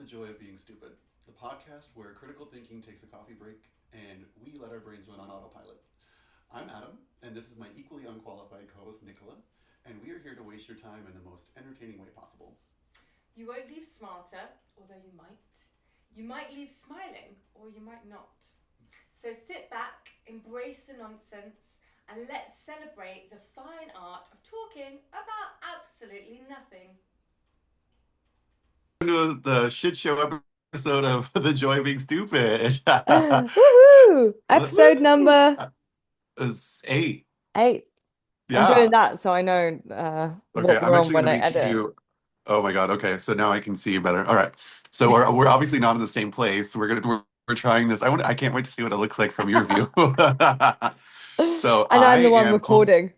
the Joy of Being Stupid, the podcast where critical thinking takes a coffee break and we let our brains run on autopilot. I'm Adam, and this is my equally unqualified co host, Nicola, and we are here to waste your time in the most entertaining way possible. You won't leave smarter, although you might. You might leave smiling, or you might not. So sit back, embrace the nonsense, and let's celebrate the fine art of talking about absolutely nothing. To the shit show episode of The Joy of Being Stupid. Woohoo! Episode Woo! number It's 8. 8. I'm doing Yeah. that so I know Okay, what I'm we're on actually going when to I make edit. you. Oh my God. Okay, so now I can see you better. All right. So we're obviously not in the same place. We're trying this. I can't wait to see what it looks like from your view. So And I I'm the one am home. recording.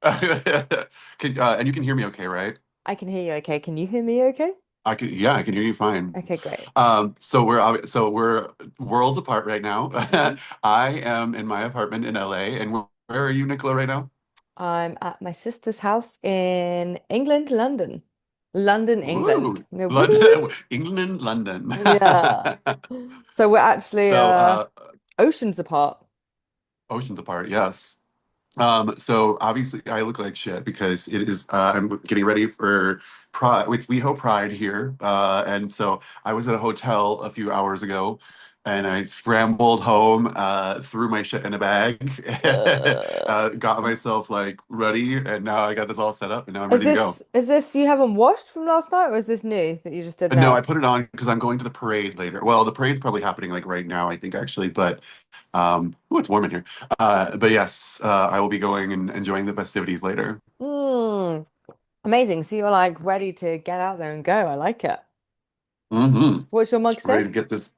And you can hear me okay, right? I can hear you okay. Can you hear me okay? Yeah, I can hear you fine. Okay, great. So we're worlds apart right now. Mhm. I am in my apartment in LA, and where are you, Nicola, right now? I'm at my sister's house in England, London. London, England. Woo! Yeah, London, woo! England, London. Yeah. So we're actually So, oceans apart. oceans apart, yes. So obviously I look like shit because it is I'm getting ready for Pride. It's WeHo Pride here. And so I was at a hotel a few hours ago and I scrambled home, threw my shit in a bag, Uh, got myself like ready, and now I got this all set up and now I'm is ready to this go. is this you haven't washed from last night, or is this new that you just did And no, I now? put it on because I'm going to the parade later. Well, the parade's probably happening like right now, I think actually, but it's warm in here. But yes, I will be going and enjoying the festivities later. Hmm. Amazing. So you're like ready to get out there and go. I like it. Mm-hmm. What's your mug Ready say? to get the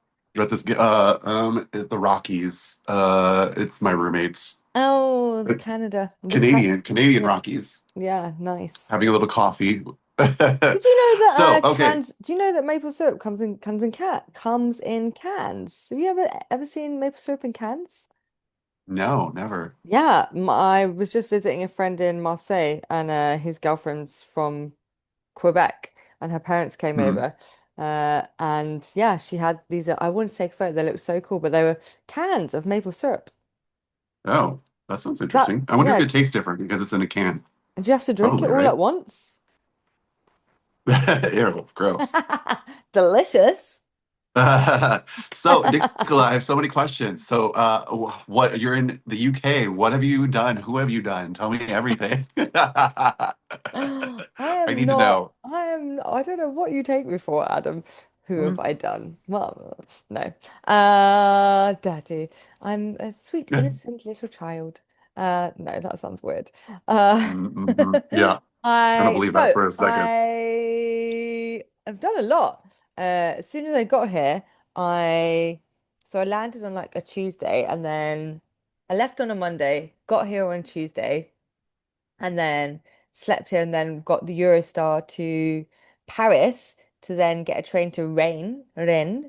Rockies. It's my roommates. Oh, Uh, Canada. Canadian Yeah, Rockies. yeah, nice. Having a little coffee. Did you know that So, okay. cans? Do you know that maple syrup comes in cans? Have you ever seen maple syrup in cans? No, never. Yeah, I was just visiting a friend in Marseille, and his girlfriend's from Quebec, and her parents came Hmm. over. And yeah, she had these. I wouldn't take a photo; they looked so cool, but they were cans of maple syrup. Oh, that sounds That interesting. I wonder if yeah, it tastes different because it's in a can. and you have to drink it Probably, all right? at once. Ew, gross. Delicious. So, Nicola, I have so many questions. So, what you're in the UK? What have you done? Who have you done? Tell me everything. I I am need to not, know. I don't know what you take me for, Adam. Who have Hmm. I done? Well, no. Daddy. I'm a sweet, innocent little child. No, that sounds weird. Uh, Mm-hmm. Yeah, I don't I, believe that so for a second. I have done a lot. As soon as I got here, I, so I landed on like a Tuesday, and then I left on a Monday, got here on Tuesday, and then slept here, and then got the Eurostar to Paris to then get a train to Rennes,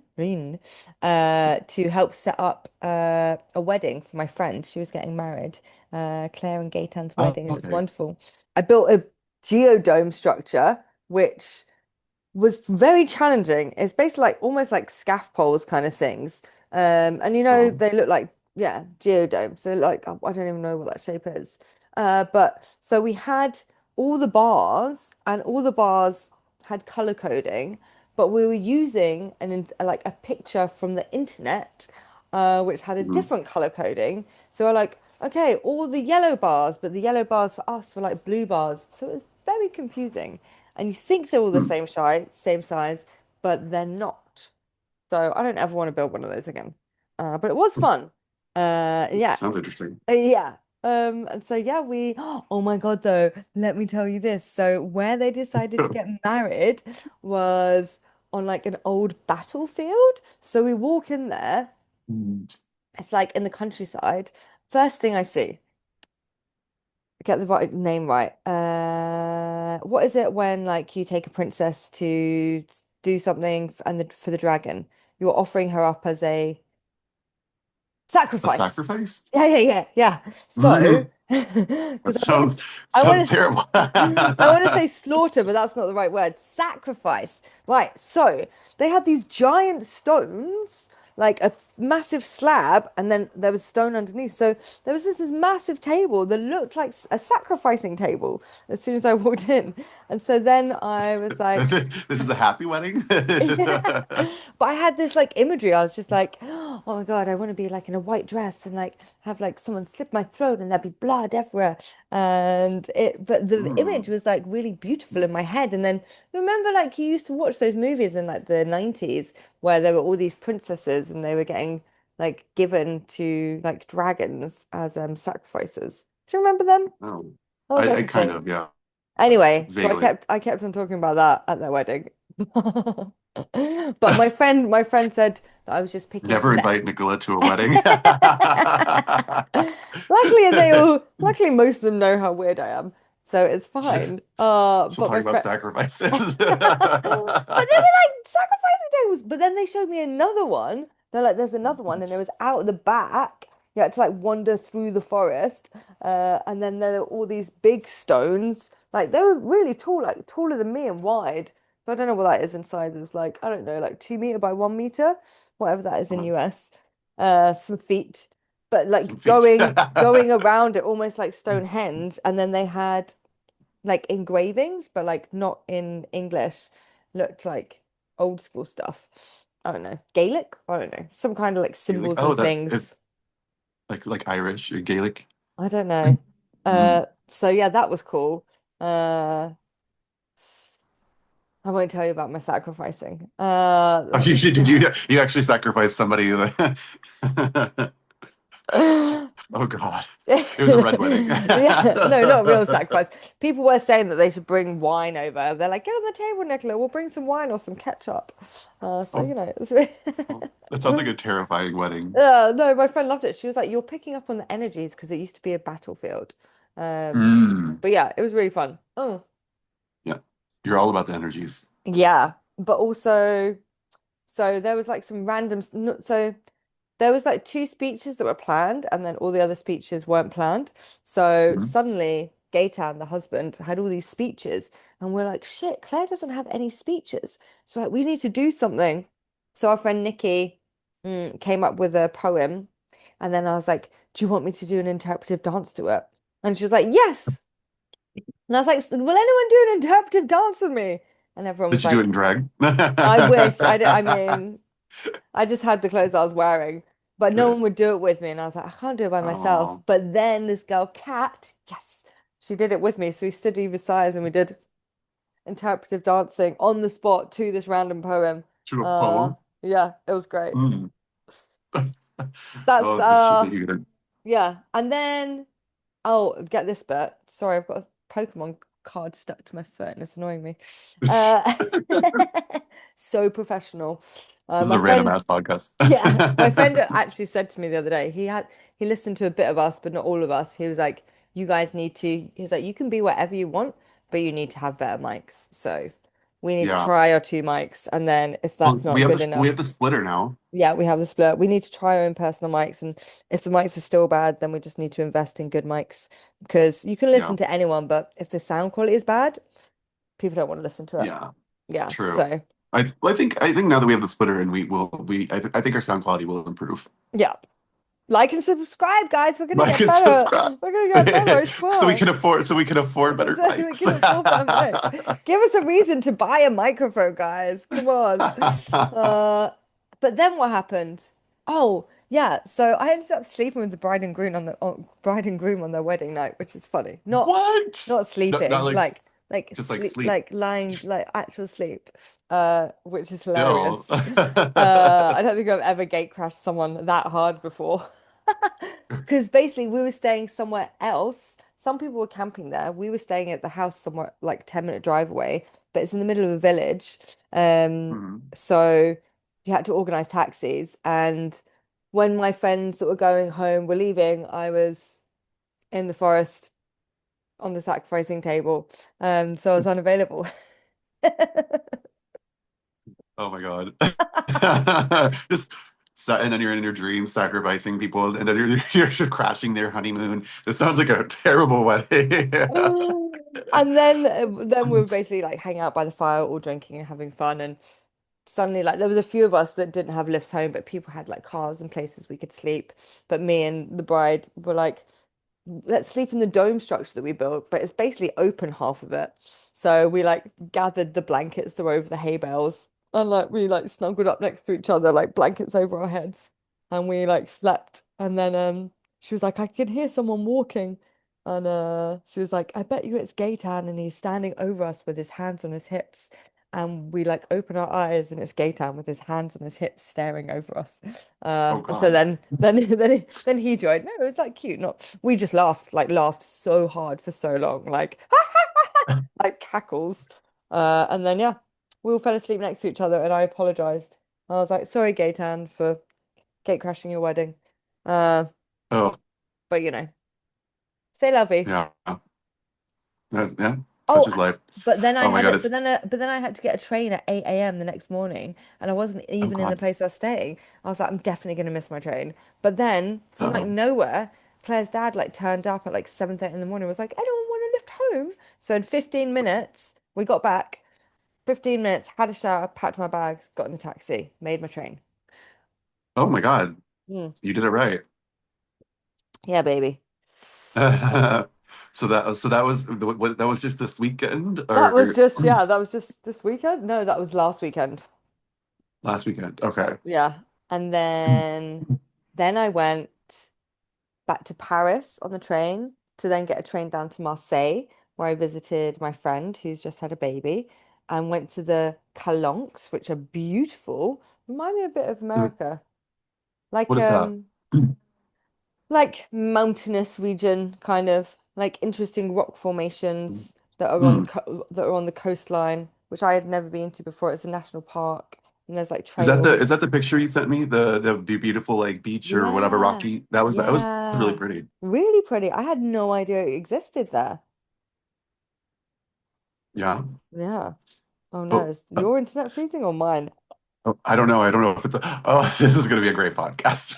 to help set up a wedding for my friend. She was getting married, Claire and Gaetan's Oh, wedding. It was okay. wonderful. I built a geodome structure, which was very challenging. It's basically like almost like scaffolds kind of things. And Oh. they look like, yeah, geodomes. They're like, I don't even know what that shape is. But so we had all the bars, and all the bars had color coding, but we were using like a picture from the internet, which had a Mhm. different color coding. So we're like, okay, all the yellow bars, but the yellow bars for us were like blue bars. So it was very confusing. And you think they're all the Hmm. same size, but they're not. So I don't ever want to build one of those again. But it was fun. Yeah, Sounds interesting. yeah. And so yeah, we. Oh my God, though, let me tell you this. So where they decided to get married was on like an old battlefield. So we walk in there. Mm. It's like in the countryside. First thing I see, get the right name right. What is it when like you take a princess to do something and for the dragon? You're offering her up as a A sacrifice. sacrifice? Yeah, yeah, yeah, yeah. So Mhm. That Because sounds I sounds want terrible. I want to say slaughter, but that's not the right word. Sacrifice. Right. So they had these giant stones, like a massive slab, and then there was stone underneath. So there was this massive table that looked like a sacrificing table as soon as I walked in. And so then I was like, This is a happy wedding. yeah. But I had this like imagery. I was just like, oh my God, I want to be like in a white dress and like have like someone slit my throat and there'd be blood everywhere. But the image Mm. was like really beautiful in my head. And then remember, like you used to watch those movies in like the 90s where there were all these princesses and they were getting like given to like dragons as sacrifices. Do you remember them? Oh, That was like I a kind thing. of, yeah, Anyway, so vaguely. I kept on talking about that at their wedding. But my friend said that I was just picking Never le invite Nicola to a wedding. luckily most of them know how weird I am. So it's fine. She'll But talk my about friend sacrifices. but they were like sacrificing tables. But then they showed me another one. They're like, there's another one, and it was out the back. You had to like wander through the forest. And then there were all these big stones. Like they were really tall, like taller than me and wide. But I don't know what that is in sizes. Like, I don't know, like 2 meter by 1 meter, whatever that is in US. Some feet. But Some like feet. going around it almost like Stonehenge. And then they had like engravings, but like not in English. Looked like old school stuff. I don't know. Gaelic? I don't know. Some kind of like You're like, symbols oh, and that it, things. like Irish or Gaelic. I don't know. Mm. So yeah, that was cool. Uh, I won't tell you about my sacrificing. Oh, Let me did you actually sacrifice somebody? Oh God, it was a red wedding. Yeah, no, not real sacrifice. People were saying that they should bring wine over. They're like, get on the table, Nicola. We'll bring some wine or some ketchup. So Oh, you know, it's well, that sounds like a terrifying wedding. no, my friend loved it. She was like, you're picking up on the energies because it used to be a battlefield. Um, Mm. but yeah, it was really fun. Oh, Yeah, you're all about the energies. yeah, but also. So there was like some random, so there was like two speeches that were planned, and then all the other speeches weren't planned. So Mhm. suddenly, Gaytan, the husband, had all these speeches, and we're like, shit, Claire doesn't have any speeches. So like, we need to do something. So our friend Nikki came up with a poem, and then I was like, do you want me to do an interpretive dance to it? And she was like, yes. And I was like, will anyone do an interpretive dance with me? And everyone was Did you do it like, in drag? I wish I did. I mean, I just had the clothes I was wearing, but no one would do it with me. And I was like, I can't do it by myself. Oh, But then this girl, Kat, yes, she did it with me. So we stood either side and we did interpretive dancing on the spot to this random poem. to a Uh, poem. yeah, it was great. Mm. That's Oh, the shit that you did. yeah. And then oh, get this bit. Sorry, I've got a Pokemon card stuck to my foot and it's annoying me. Uh, so professional. This is My a random friend ass podcast. Yeah, my friend actually said to me the other day, he listened to a bit of us, but not all of us. He was like, you guys need to, he was like, you can be whatever you want, but you need to have better mics. So we need to Yeah. try our two mics, and then if Well, that's not good we have enough, the splitter now. yeah, we have the split. We need to try our own personal mics, and if the mics are still bad, then we just need to invest in good mics because you can listen Yeah. to anyone, but if the sound quality is bad, people don't want to listen to it. Yeah. Yeah, True. so I think now that we have the splitter and I think our sound quality will improve. yeah. Like and subscribe, guys. We're gonna Like get and better. subscribe. We're gonna get better, I swear. So we can afford better So we mics. can afford better mics. Give us a reason to buy a microphone, guys. Come on. Uh, but then what happened? Oh, yeah. So I ended up sleeping with the bride and groom on their wedding night, which is funny. What? Not No, not sleeping, like like just like sleep, sleep. like lying, like actual sleep. Which is Still. hilarious. I don't think I've ever gate crashed someone that hard before. Because basically we were staying somewhere else. Some people were camping there. We were staying at the house somewhere like 10-minute drive away, but it's in the middle of a village. Mhm. So you had to organize taxis. And when my friends that were going home were leaving, I was in the forest on the sacrificing table. So I was unavailable. Oh my God. Just and then you're in your dreams sacrificing people, and then you're just crashing their honeymoon. This sounds like a terrible wedding. And then we were basically like hanging out by the fire, all drinking and having fun. And suddenly, like there was a few of us that didn't have lifts home, but people had like cars and places we could sleep. But me and the bride were like, let's sleep in the dome structure that we built, but it's basically open half of it. So we like gathered the blankets that were over the hay bales and like we like snuggled up next to each other, like blankets over our heads, and we like slept. And then she was like, I can hear someone walking. And she was like, I bet you it's Gaytan and he's standing over us with his hands on his hips. And we like open our eyes and it's Gaytan with his hands on his hips staring over us. Oh And so God. then he joined. No, it was like cute. Not we just laughed so hard for so long, like like cackles. And then yeah, we all fell asleep next to each other, and I apologized. I was like, sorry, Gaytan, for gate crashing your wedding. Uh, Oh but stay lovey. yeah. Yeah. Such Oh, is life. but then I Oh my had God. it. It's But then I had to get a train at 8 a.m. the next morning, and I wasn't oh even in the God. place I was staying. I was like, I'm definitely gonna miss my train. But then, from like Uh-oh. nowhere, Claire's dad like turned up at like 7:30 in the morning. Was like, anyone want to lift home? So in 15 minutes, we got back. 15 minutes, had a shower, packed my bags, got in the taxi, made my train. Oh my God. Mm. You did it right. Yeah, baby. So that was that was just this weekend That was or just yeah, that was just this weekend. No, that was last weekend. last weekend. Okay. Yeah. And then I went back to Paris on the train to then get a train down to Marseille, where I visited my friend who's just had a baby, and went to the Calanques, which are beautiful. Remind me a bit of America. Like What is that? like mountainous region, kind of like interesting rock formations Mm. that are on the coastline, which I had never been to before. It's a national park, and there's like Is that trails. the picture you sent me? The beautiful like beach or whatever Yeah, rocky. That was really yeah, pretty. really pretty. I had no idea it existed there. Yeah. Yeah. Oh no, Oh, is your internet freezing or mine? oh, I don't know. I don't know if it's oh, this is gonna be a great podcast.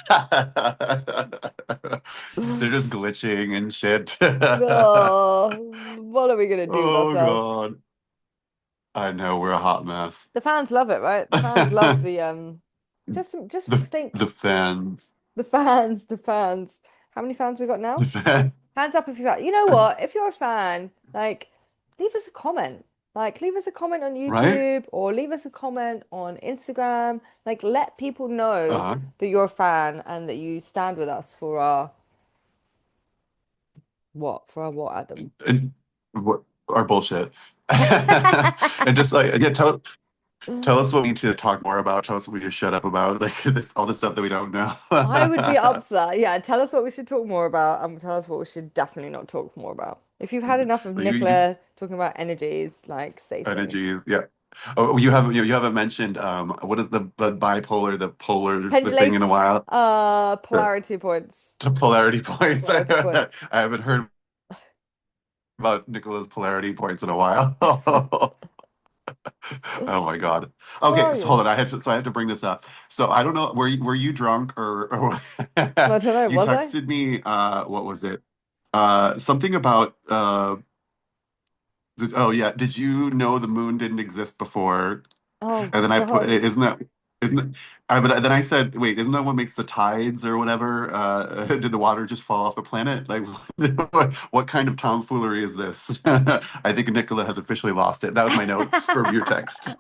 They're just glitching and shit. Oh, what are we gonna do with Oh ourselves? God. I know we're a hot mess. The fans love it, right? The fans love the just The think fans. the fans. How many fans we got The now? fan. Hands up if you're You know what? If you're a fan, like leave us a comment. Like leave us a comment on Right? YouTube or leave us a comment on Instagram. Like let people know Uh-huh. that you're a fan and that you stand with us for our what? For our what, Adam? And what our bullshit. And just like yeah, tell us what we need to talk more about. Tell us what we just shut up about. Like this all the stuff that we don't know. I would be up for that. Yeah, tell us what we should talk more about and tell us what we should definitely not talk more about. If you've had enough of You Nicola talking about energies, like say so. energy, yeah. Oh, you haven't mentioned what is the bipolar, the polar the thing Pendulation, in a while. The, polarity points. the polarity points. I Polarity points. haven't heard about Nicola's polarity points in a while. Oh my God. Where Okay, are so hold you? on. I had to bring this up. So I don't know. Were you drunk or I don't know, you was I? texted me? What was it? Something about. Oh yeah. Did you know the moon didn't exist before? Oh And then I put, God. isn't it, but then I said, wait, isn't that what makes the tides or whatever? Did the water just fall off the planet? Like, what kind of tomfoolery is this? I think Nicola has officially lost it. That was my notes from your text.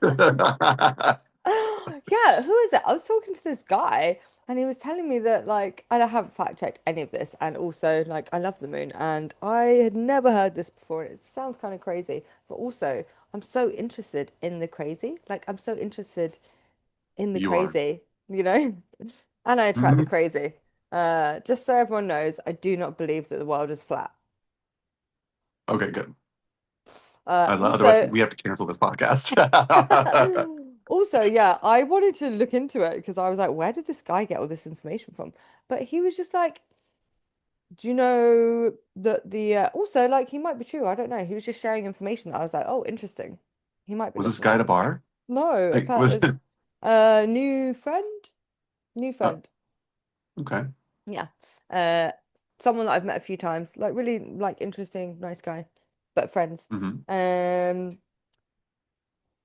Yeah, who is it? I was talking to this guy and he was telling me that like and I haven't fact checked any of this and also like I love the moon and I had never heard this before. It sounds kind of crazy, but also I'm so interested in the crazy. Like I'm so interested in the You are. crazy, you know? And I attract the Mhm. crazy. Just so everyone knows, I do not believe that the world is flat. Okay, good. Otherwise, Also we have to cancel this podcast. Also, yeah, I wanted to look into it because I was like, where did this guy get all this information from? But he was just like, do you know that also like he might be true. I don't know. He was just sharing information that I was like, oh, interesting. He might be Was this listening. guy at a bar? No, Like, apart was is a new friend, new Oh, friend. okay. Yeah. Uh, someone that I've met a few times, like really like interesting, nice guy, but friends. Hmm. Um,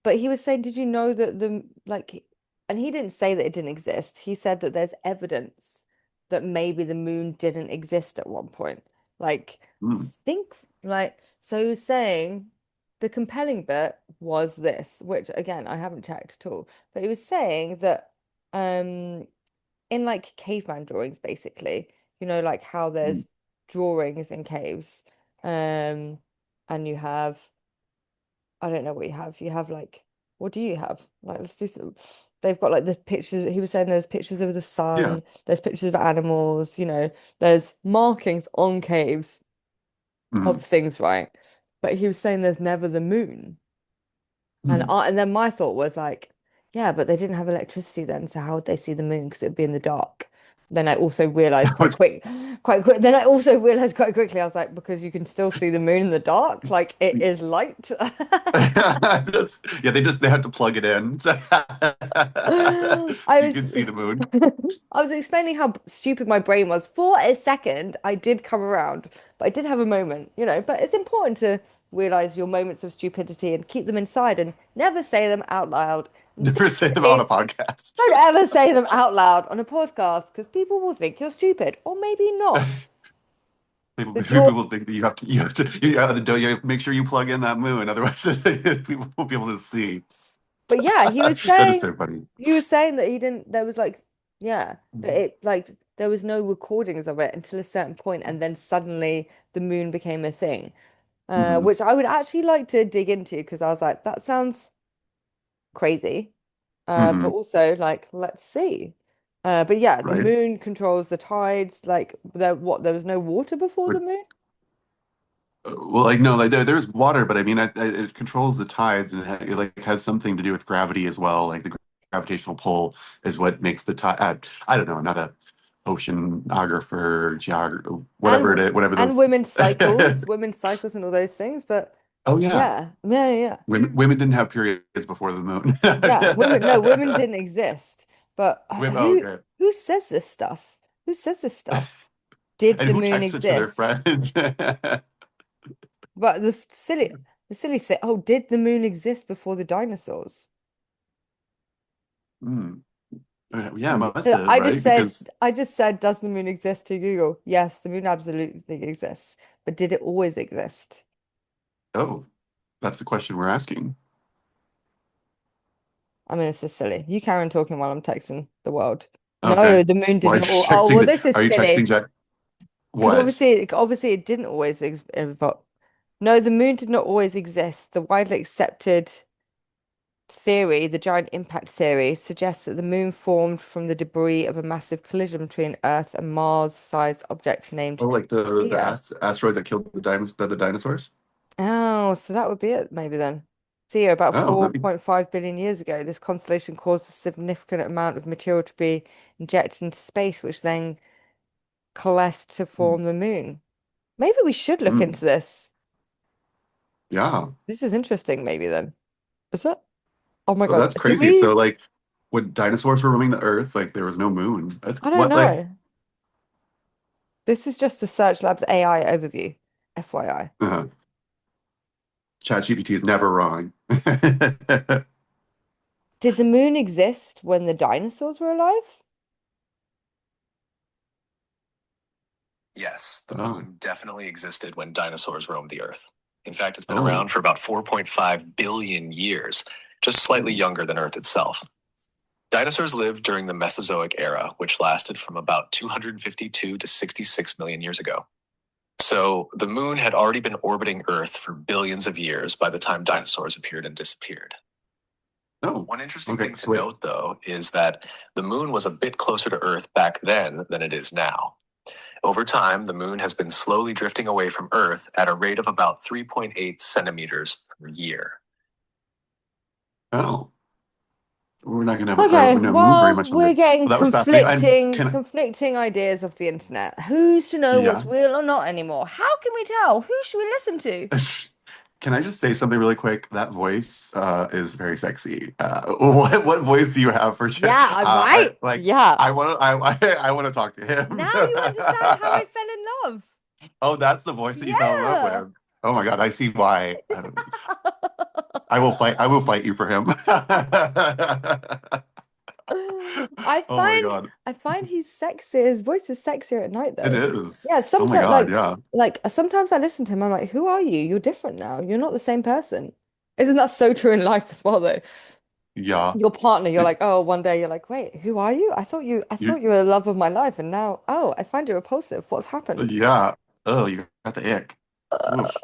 but he was saying, did you know that the like, and he didn't say that it didn't exist. He said that there's evidence that maybe the moon didn't exist at one point. Like, I Mm. think, like, so he was saying the compelling bit was this, which again, I haven't checked at all, but he was saying that, um, in like caveman drawings, basically, like how Mm. there's drawings in caves, and you have, I don't know what you have. You have like, what do you have? Like, let's do some. They've got like the pictures. He was saying there's pictures of the Yeah. sun, there's pictures of animals, there's markings on caves of Mm. things, right? But he was saying there's never the moon. Mm. And then my thought was like, yeah, but they didn't have electricity then, so how would they see the moon? Because it'd be in the dark. Then I also realized quite quick. Then I also realized quite quickly, I was like, because you can still see the moon in the dark, like it is light. Yeah, they have to plug it in so I you was can see the moon. I was explaining how stupid my brain was. For a second, I did come around, but I did have a moment. But it's important to realize your moments of stupidity and keep them inside and never say them out loud. And Never say them on a definitely podcast. don't ever say them out loud on a podcast because people will think you're stupid or maybe not. People, The draw. people will think that you have to make sure you plug in that moon, otherwise people won't be able to see. But yeah, That is so funny. he was saying that he didn't, there was like, yeah, that it like there was no recordings of it until a certain point, and then suddenly the moon became a thing, Hmm. which I would actually like to dig into because I was like, that sounds crazy, but Hmm. also like, let's see. But yeah, the Right? moon controls the tides. Like, there was no water before the But, moon? well, like no, like there's water, but I mean, it controls the tides, and it like has something to do with gravity as well. Like the gravitational pull is what makes the tide. I don't know, I'm not a oceanographer, geographer, And whatever it is, whatever and those. women's cycles and all those things. But Oh yeah, yeah, yeah, yeah. women didn't have periods before the moon. Yeah, women, no, women didn't exist. But Oh, okay. who says this stuff? Who says this stuff? Did And the who moon texts it to their exist? friends? But the silly say, oh, did the moon exist before the dinosaurs? Hmm. Yeah, must Yeah, have, right? Because I just said, does the moon exist to Google? Yes, the moon absolutely exists. But did it always exist? oh, that's the question we're asking. I mean, this is silly. You carry on talking while I'm texting the world. Okay. No, the moon Why are didn't. you Oh, well, texting? this is Are you texting silly Jack? because What? obviously, it didn't always evolve. No, the moon did not always exist. The widely accepted theory, the giant impact theory, suggests that the moon formed from the debris of a massive collision between Earth and Mars-sized object named Oh, like the Theo. asteroid that killed the dinosaurs? Oh, so that would be it, maybe then. Theo, about Oh, that'd be. 4.5 billion years ago, this constellation caused a significant amount of material to be injected into space, which then coalesced to Hmm. form the moon. Maybe we should look Hmm. into this. Yeah. This is interesting, maybe then. Is it? Oh my Oh, God. that's crazy. So, like, when dinosaurs were roaming the Earth, like there was no moon. That's I don't what, like, know. This is just the Search Labs AI overview, FYI. uh, ChatGPT is never wrong. Did the moon exist when the dinosaurs were alive? Yes, the Oh, moon definitely existed when dinosaurs roamed the Earth. In fact, it's been oh. around for about 4.5 billion years, just slightly Hmm. younger than Earth itself. Dinosaurs lived during the Mesozoic era, which lasted from about 252 to 66 million years ago. So the moon had already been orbiting Earth for billions of years by the time dinosaurs appeared and disappeared. Oh, One interesting okay. thing to So wait. note, though, is that the moon was a bit closer to Earth back then than it is now. Over time, the moon has been slowly drifting away from Earth at a rate of about 3.8 centimeters per year. Oh, we're not gonna have Okay, no moon very well, much we're longer. getting Well, that was fascinating. And conflicting ideas of the internet. Who's to know what's yeah. real or not anymore? How can we tell? Who should we listen to? Can I just say something really quick? That voice is very sexy. What voice do you have for Yeah, I I right. like Yeah. I want to talk to him. Now you understand how I fell in love. Oh, that's the voice that you fell in love Yeah. with. Oh my God, I see why. I will fight you for him. I Oh my find God. I find he's sexy. His voice is sexier at night It though. Yeah, is. Oh my sometimes God, yeah. sometimes I listen to him, I'm like, who are you? You're different now. You're not the same person. Isn't that so true in life as well though? Yeah. Your partner, you're It- like, oh, one day you're like, wait, who are you? I you thought you were the love of my life, and now, oh, I find you repulsive. What's happened? yeah. Oh, you got the ick. Oof.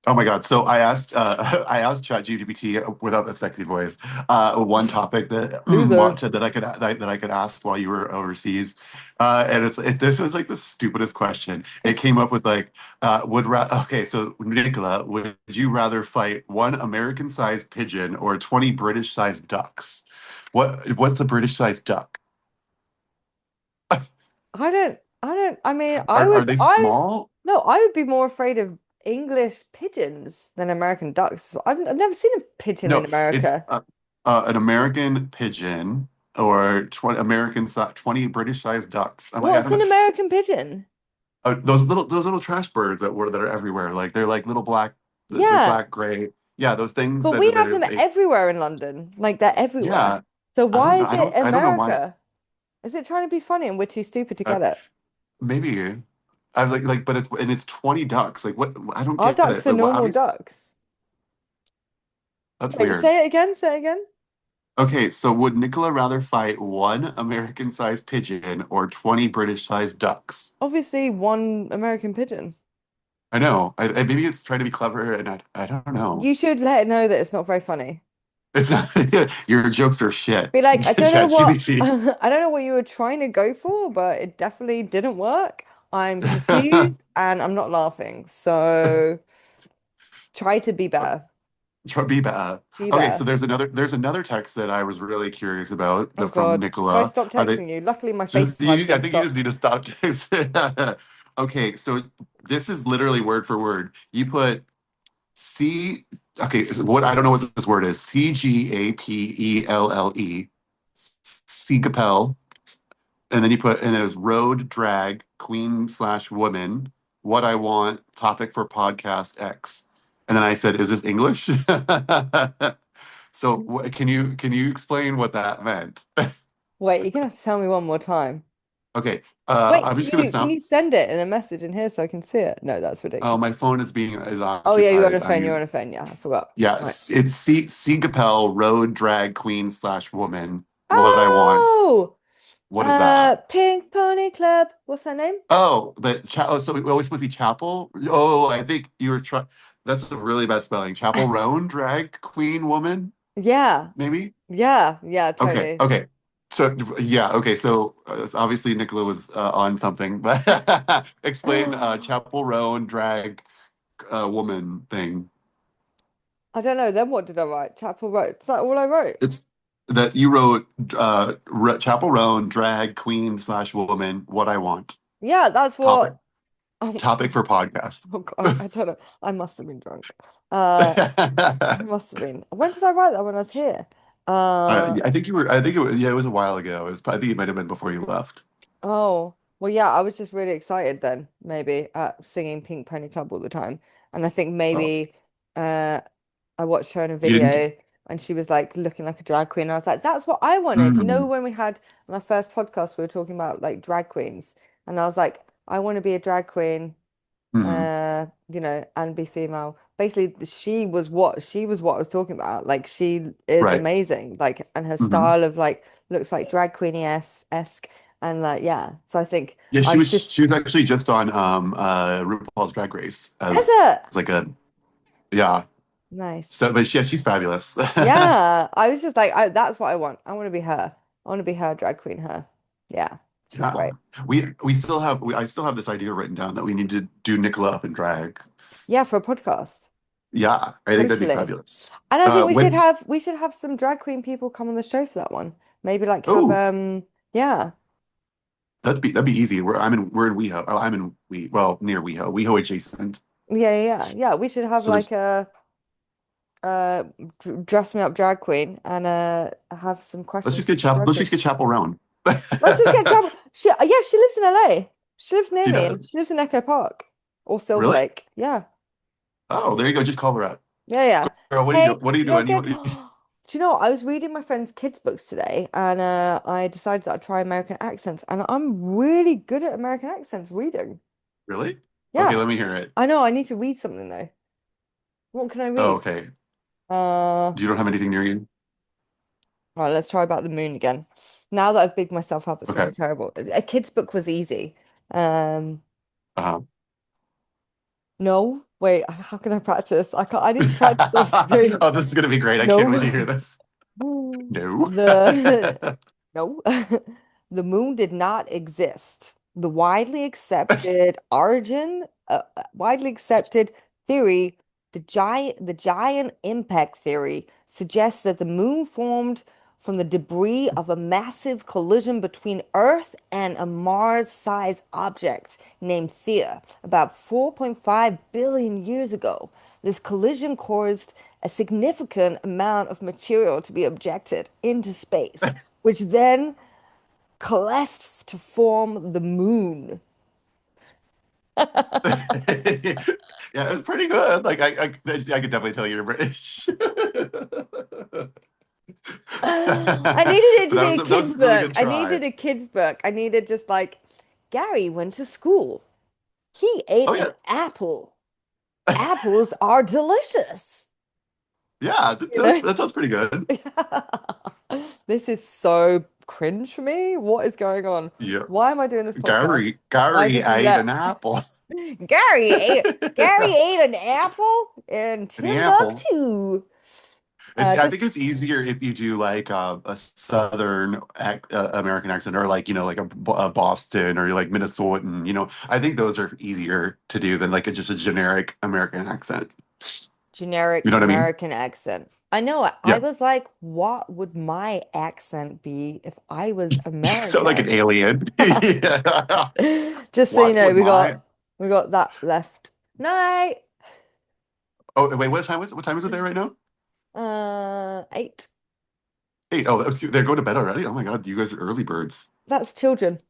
Oh my God. So I asked I asked ChatGPT without that sexy voice one topic that Loser. that I could that I could ask while you were overseas. And this was like the stupidest question. It came up with like okay, so Nicola, would you rather fight one American-sized pigeon or 20 British-sized ducks? What's a British-sized duck? I mean, Are they small? no, I would be more afraid of English pigeons than American ducks. I've never seen a pigeon in No, it's America. an American pigeon or 20 British-sized ducks. I'm like, I What's don't an know. American pigeon? Those little trash birds that are everywhere. Like they're like little black, they're Yeah, black gray. Yeah, those things but we that have they're them everywhere in London. Like they're everywhere. yeah. So I why don't know. is it I don't know why. America? Is it trying to be funny and we're too stupid to Uh, get it? maybe I was but it's 20 ducks. Like what? I don't Our get ducks it. are Like what? normal Obviously, ducks. that's Wait, weird. say it again. Say it again. Okay, so would Nicola rather fight one American-sized pigeon or 20 British-sized ducks? Obviously, one American pigeon. I know. Maybe it's trying to be clever, and I don't know. You should let it know that it's not very funny. It's not. Your jokes are shit. Be like, I don't know what ChatGPT. I don't know what you were trying to go for, but it definitely didn't work. I'm confused and I'm not laughing. So try to be better. Be bad. Be Okay, so better. there's another text that I was really curious about Oh from God. Should I Nicola. stop Are they texting you? Luckily, my just FaceTime I said think you just stop. need to stop. Okay, so this is literally word for word. You put C. Okay, so what I don't know what this word is. CGAPELLE. Capel. And then you put, and it was road drag queen slash woman. What I want topic for podcast X. And then I said, "Is this English?" So can you explain what that meant? Wait, you're gonna have to tell me one more time. Okay, Wait, I'm just gonna can sound. you send it in a message in here so I can see it? No, that's Oh, ridiculous. my phone is Oh yeah, you're on a occupied. phone. You're on a phone. Yeah, I forgot. Right. It's C Capel road drag queen slash woman. What I want. Oh, What is that? Pink Pony Club. What's her name? Oh, but so we always supposed to be Chapel. Oh, I think you were trying. That's a really bad spelling. Chapel Roan, drag queen woman, Yeah, maybe. yeah, Okay, totally. okay. So yeah, okay. So obviously Nicola was on something, but explain I Chapel Roan drag woman thing. don't know. Then what did I write? Chapel Road. Is that all I wrote? It's that you wrote Chapel Roan drag queen slash woman. What I want Yeah, that's topic what. Oh, topic for podcast. oh God, I don't know. I must have been drunk. I must have been. When did I write that? When I was here? Yeah, I think you were. I think it was. Yeah, it was a while ago. I think it might have been before you left. Oh, well, yeah, I was just really excited then, maybe at singing Pink Pony Club all the time. And I think Oh, maybe uh, I watched her in a you didn't. video and she was like looking like a drag queen. I was like, that's what I wanted. You know, Mm, when we had on our first podcast, we were talking about like drag queens. And I was like, I want to be a drag queen, mm, and be female. Basically, she was what I was talking about. Like she is right. amazing. Like and her Hmm. style of like looks like drag queenie esque and like yeah. So I think Yeah, I was just she was actually just on RuPaul's Drag Race is it as like a yeah. So, nice. but yeah, she's fabulous. Yeah, I was just like that's what I want. I want to be her. I want to be her drag queen her. Yeah, she's Yeah, great. I still have this idea written down that we need to do Nicola up in drag. Yeah, for a podcast. Yeah, I think that'd be Totally. fabulous. And I think When we should have some drag queen people come on the show for that one. Maybe like have oh, yeah. that'd be easy. We're in WeHo. Oh, I'm in We well near WeHo adjacent. Yeah, yeah, yeah. Yeah, we should have So like there's uh dress me up drag queen and have some questions for the drag let's queen. just get Chapel Roan. Let's just get trouble. Yeah, she lives in LA. She lives near She me does. and she lives in Echo Park or Silver Really? Lake. Yeah. Oh, there you go. Just call her up. Yeah, yeah. Girl, what are you Hey, doing? What are you you're doing? good. Do you know what? I was reading my friend's kids' books today and I decided that I'd try American accents and I'm really good at American accents reading. Really? Okay, Yeah. let me hear it. I know I need to read something though. What can I Oh, read? okay. Uh, You don't have anything near you? all right, let's try about the moon again. Now that I've bigged myself up, it's gonna Okay. be terrible. A kid's book was easy. Um, Uh-huh. no, wait, how can I practice? I can't, I need to practice on screen. Oh, this is gonna be great. I can't wait to hear No. this. No. The no, the moon did not exist. The widely accepted theory, the giant impact theory, suggests that the moon formed from the debris of a massive collision between Earth and a Mars-sized object named Theia about 4.5 billion years ago. This collision caused a significant amount of material to be ejected into space, which then coalesced to form the moon. Yeah, it was pretty good. Like I could definitely tell you're British. I needed it But to be a that was kid's a really book. good I try. needed a kid's book. I needed just like Gary went to school. He ate Oh an yeah. apple. Apples are delicious. Yeah, You know? that sounds pretty good. This is so cringe for me. What is going on? Yeah. Why am I doing this podcast? Why Gary did you ate an let apple. Gary ate an apple in An apple. Timbuktu. I think Just it's easier if you do like a Southern American accent or like, like a Boston or like Minnesotan, I think those are easier to do than like just a generic American accent. You generic know what I mean? American accent. I know it. I Yeah. was like, what would my accent be if I was So like an American? alien. Yeah. Just so you What know, would we my got we got that left. Night. Oh wait, what time is it there right now? 8. 8. Oh, they're going to bed already? Oh my God, you guys are early birds. That's children.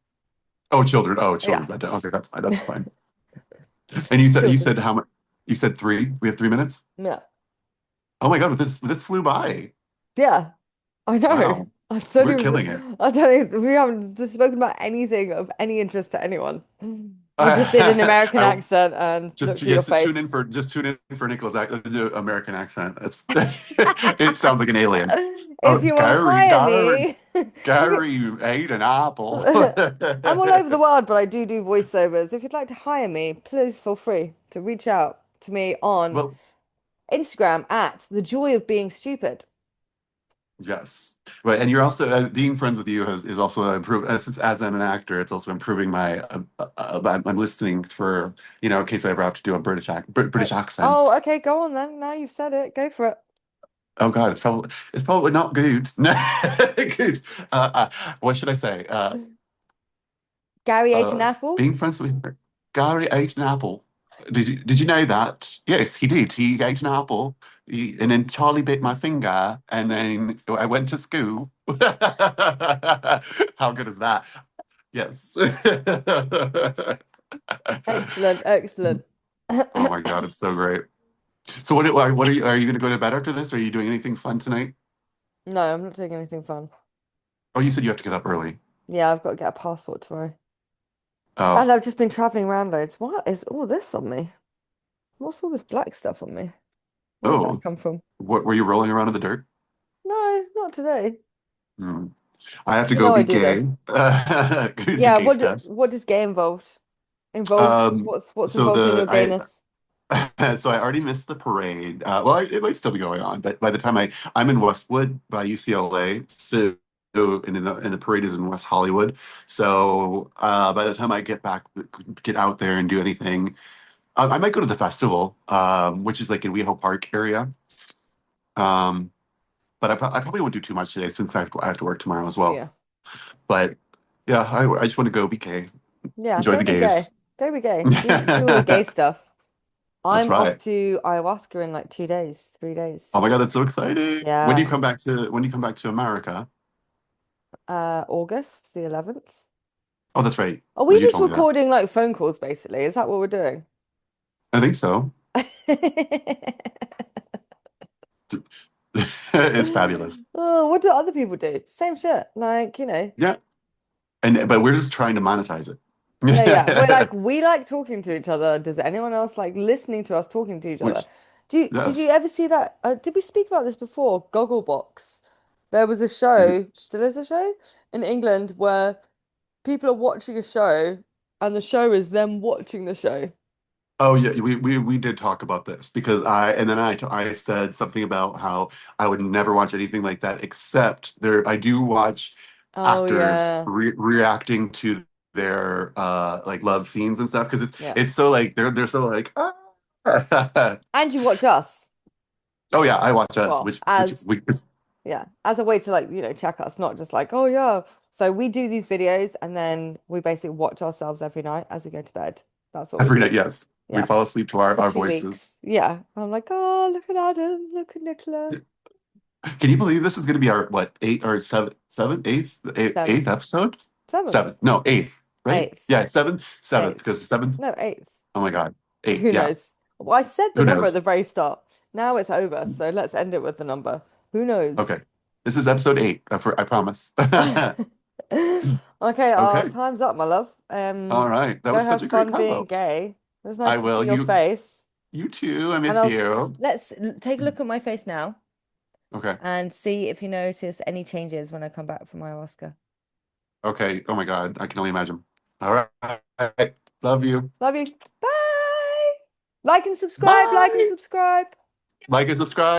Oh, children. Oh, children Yeah. bedtime. Okay, that's fine. That's fine. And you said Children. how much? You said 3? We have 3 minutes? Yeah. Oh my God, this flew by. Yeah. I know. Wow. I don't We're killing it. even, I don't even, we haven't just spoken about anything of any interest to anyone. I just did an American I accent and just looked at your yes, face. just tune in for Nicola's American accent. It's it sounds like an alien. Oh, If you want to hire me, you Gary ate an apple. can, I'm all over the world, but I do voiceovers. If you'd like to hire me, please feel free to reach out to me on Well, Instagram at the joy of being stupid. yes, right. And you're also being friends with you is also improve since as I'm an actor, it's also improving my. I'm listening for in case I ever have to do a Oh, British accent. oh, okay, go on then. Now you've said it. Go for it. Oh God, it's probably not good. No, good. What should I say? Gary ate an apple. Being friends with Gary ate an apple. Did you know that? Yes, he did. He ate an apple. And then Charlie bit my finger, and then I went to school. How good is that? Yes. Excellent, excellent. Oh my God, it's so great. So what are you going to go to bed after this? Are you doing anything fun tonight? No, I'm not doing anything fun. Oh, you said you have to get up early. Yeah, I've got to get a passport tomorrow. And Oh, I've just been traveling around loads. What is all this on me? What's all this black stuff on me? Where did that oh, come from? what were you rolling around in the dirt? No, not today. Hmm. I have to You go know I be do though. gay. Do Yeah, gay steps. what does gay involved? Involved? Um, What's so involved in the your gayness? so I already missed the parade. Well, it might still be going on, but by the time I'm in Westwood by UCLA, and in the parade is in West Hollywood. So by the time I get out there and do anything, I might go to the festival, which is like in WeHo Park area. Um, but I probably won't do too much today since I have to work tomorrow as well. Yeah. But yeah, I just want to go be gay, Yeah, enjoy go the be gay. gays. Go be gay. Do all the gay stuff. That's I'm off right. to ayahuasca in like 2 days, 3 days. Oh my God, that's so exciting. Yeah. When do you come back to America? August the 11th. Oh, that's right. Are we Well, you just told me that. recording like phone calls basically? Is that what we're doing? I think so. It's fabulous. Oh, what do other people do? Same shit. Like, Yeah. And but we're just trying to monetize yeah, yeah. We're like, it. we like talking to each other. Does anyone else like listening to us talking to each other? Which, Did you yes. ever see that? Did we speak about this before? Gogglebox. There was a show, still is a show in England where people are watching a show and the show is them watching the show. Oh yeah, we did talk about this because I said something about how I would never watch anything like that except I do watch Oh actors yeah. reacting to their like love scenes and stuff because Yeah. it's so like they're so like ah. And you watch us. Oh yeah, I watch us Well, which as we yeah, as a way to like, check us, not just like, oh yeah. So we do these videos and then we basically watch ourselves every night as we go to bed. That's what we every do. night, yes, we Yeah, fall asleep to for our two voices. weeks. Yeah. I'm like, oh, look at Adam, look at Nicola. Can you believe this is going to be our what eighth or eighth Seventh, episode? seventh, Seventh? No, eighth, right? eighth, Yeah, seventh eighth. because seventh. No, eighth. Oh my God, eighth. Who Yeah, knows? Well, I said the who number at knows? the very start. Now it's over, so let's end it with the number. Who knows? Okay, this is episode eight. I promise. Okay, Okay, time's up, my love. all right. That Go was such have a great fun being combo. gay. It was I nice to see will. your face. You too. I And miss you. let's take a look at my face now Okay. and see if you notice any changes when I come back from ayahuasca. Okay. Oh my God, I can only imagine. All right. Love you. Love you. Bye. Like and subscribe, like and Bye. subscribe. Like and subscribe.